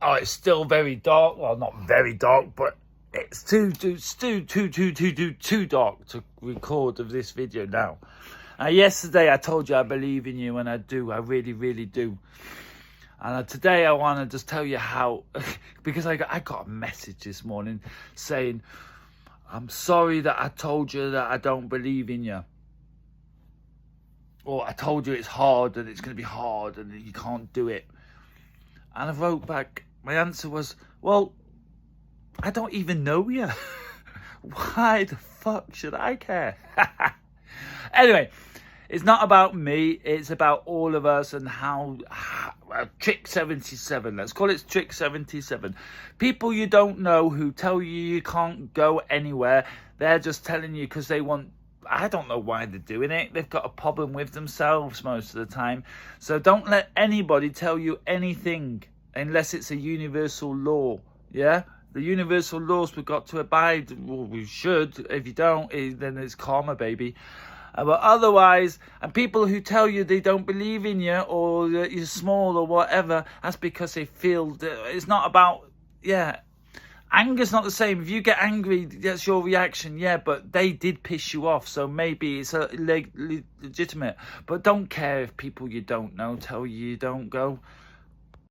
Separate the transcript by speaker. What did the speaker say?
Speaker 1: Oh, it's still very dark. Well, not very dark, but it's too dark to record of this video now. Yesterday I told you I believe in you, and I do. I really, really do. And today I want to just tell you how, because I got a message this morning saying, I'm sorry that I told you that I don't believe in you. Or I told you it's hard and it's going to be hard and you can't do it. And I wrote back, my answer was, well, I don't even know you. Why the fuck should I care? Anyway, it's not about me. It's about all of us and how Trick 77. Let's call it Trick 77. People you don't know who tell you can't go anywhere. They're just telling you because they want. I don't know why they're doing it. They've got a problem with themselves most of the time. So don't let anybody tell you anything unless it's a universal law. Yeah? The universal laws we've got to abide. Well, we should. If you don't, then it's karma, baby. But otherwise, and people who tell you they don't believe in you or that you're small or whatever, that's because they feel that it's not about, anger's not the same. If you get angry, that's your reaction, but they did piss you off, so maybe it's legitimate. But don't care if people you don't know tell you don't go.